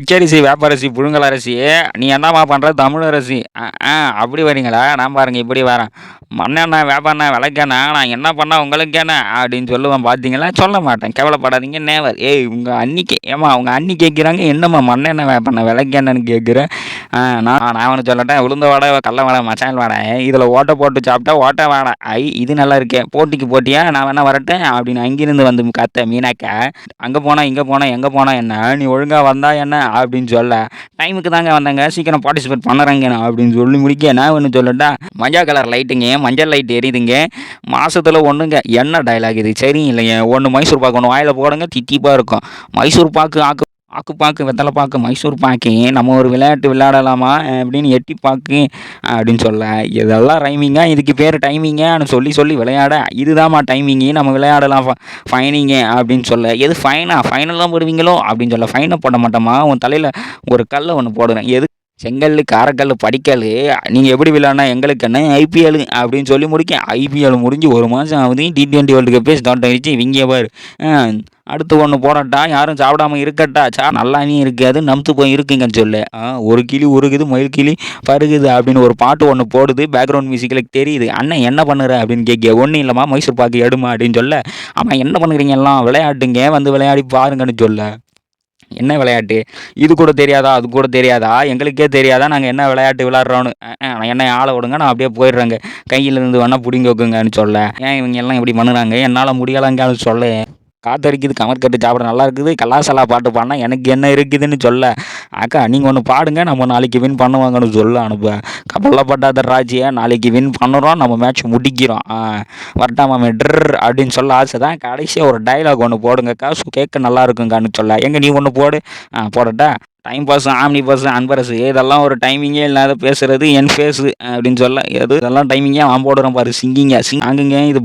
பச்சரிசி, வேப்பரிசி, புழுங்கலரிசி, நீ என்னம்மா பண்ற தமிழரசி. அப்படி வரீங்களா? நான் பாருங்க இப்படி வரேன். மண்ணெண்ணெய், வேப்பெண்ணெய், விளக்கெண்ணெய் நான் என்ன பண்ணா உங்களுக்கு என்ன அப்படின்னு சொல்லுவேன் பார்த்தீங்களா? சொல்ல மாட்டேன். கவலைப்படாதீங்க நேவர். ஏய் உங்கள் அண்ணிக்கு ஏம்மா உங்கள் அண்ணி கேட்குறாங்க என்னம்மா மண்ணெண்ணெய், வேப்பெண்ணெய், விளக்கெண்ணெய்ன்னு கேட்குறேன். நான் ஒன்று சொல்லட்டேன். உளுந்த வடை, கடல வடை, மசால் வடை இதில் ஓட்டை போட்டு சாப்பிட்டா ஓட்டை வடை. இது நல்லா இருக்கே. போட்டிக்கு போட்டியா நான் வேணா வரட்டேன் அப்படின்னு அங்கிருந்து வந்து கத்த மீனாக்கா. அங்கே போனால் இங்கே போனால் எங்கே போனால் என்ன, நீ ஒழுங்காக வந்தா என்ன அப்படின்னு சொல்ல, டைமுக்கு தாங்க வந்தாங்க, சீக்கிரம் பார்ட்டிசிபேட் பண்ணுறாங்க அப்படின்னு சொல்லி முடிக்க நான் ஒன்று சொல்லட்டா. மஞ்சள் கலர் லைட்டுங்க, மஞ்சள் லைட் எரியுதுங்க, மாசத்துல ஒன்றுங்க. என்ன டைலாக் இது சரி இல்லைங்க. ஒன்று மைசூர் பாக்கு ஒன்று வாயில் போடுங்க, தித்திப்பாக இருக்கும். மைசூர் பாக்கு ஆக்குப்பாக்கு, வெத்தலை பாக்கு, மைசூர் பாக்கு, நம்ம ஒரு விளையாட்டு விளையாடலாமா அப்படின்னு எட்டி பாக்கு அப்படின்னு சொல்ல, இதெல்லாம் ரைமிங்கா, இதுக்கு பேர் டைமிங்கான்னு சொல்லி சொல்லி விளையாட, இதுதாம்மா டைமிங்கு, நம்ம விளையாடலாம் ஃபைனிங்க அப்படின்னு சொல்ல, எது ஃபைனெல்லாம் போடுவீங்களோ அப்படின்னு சொல்ல, ஃபைனை போட மாட்டோமா, உன் தலையில் ஒரு கல்லை ஒன்று போடுறேன், எது செங்கல், காரக்கல், படிக்கல், நீங்கள் எப்படி விளையாடினா எங்களுக்கு என்ன ஐபிஎல் அப்படின்னு சொல்லி முடிக்க, ஐபிஎல் முடிஞ்சு 1 மாதம் ஆகுது, T20 வேர்ல்டு கப்பே ஸ்டார்ட் ஆகிடுச்சு. இவங்க பாரு அடுத்து ஒன்று போடட்டா, யாரும் சாப்பிடாம இருக்கட்டா, நல்லா நீ இருக்காது நம்த்து போய் இருக்குங்கன்னு சொல்லு. ஒரு கிளி உருகுது, மயில் கிளி பருகுது அப்படின்னு ஒரு பாட்டு ஒன்று போடுது, பேக்ரவுண்ட் மியூசிக்கில் தெரியுது. அண்ணன் என்ன பண்ணுற அப்படின்னு கேட்க, ஒன்றும் இல்லைம்மா மைசூர் பாக்கு எடுமா அப்படின்னு சொல்ல, ஆமாம் என்ன பண்ணுறீங்க எல்லாம் விளையாட்டுங்க வந்து விளையாடி பாருங்கன்னு சொல்ல. என்ன விளையாட்டு? இது கூட தெரியாதா, அது கூட தெரியாதா, எங்களுக்கே தெரியாதா நாங்கள் என்ன விளையாட்டு விளையாடுறோன்னு. என்னை ஆளை விடுங்க, நான் அப்படியே போயிடுறேங்க, கையிலேருந்து வேணால் பிடிங்கி வைக்குங்கன்னு சொல்ல. ஏன் இவங்க எல்லாம் இப்படி பண்ணுறாங்க, என்னால் முடியலைங்கன்னு சொல்ல. காத்தடிக்குது, கமர் கட்டு சாப்பிட நல்லா இருக்குது, கலாசலா பாட்டு பாடினா எனக்கு என்ன இருக்குதுன்னு சொல்ல. அக்கா நீங்கள் ஒன்று பாடுங்க, நம்ம நாளைக்கு வின் பண்ணுவாங்கன்னு சொல்ல அனுப்ப. கப்பலப்பட்டாத ராஜியை நாளைக்கு வின் பண்ணுறோம், நம்ம மேட்ச் முடிக்கிறோம். வரட்டாமாமே ட்ர் அப்படின்னு சொல்ல ஆசை தான். கடைசியாக ஒரு டைலாக் ஒன்று போடுங்க, காசு கேட்க நல்லா இருக்குங்கன்னு சொல்ல. எங்கே நீ ஒன்று போடு. போடட்டா. Time pass, omni pass, Anbarasu, இதெல்லாம் ஒரு டைமிங்கே இல்லாத பேசுறது என் ஃபேஸு அப்படின்னு சொல்ல. எது இதெல்லாம் டைமிங்கே அவன் போடுறான் பாரு, சிங்கிங்க அங்குங்க இது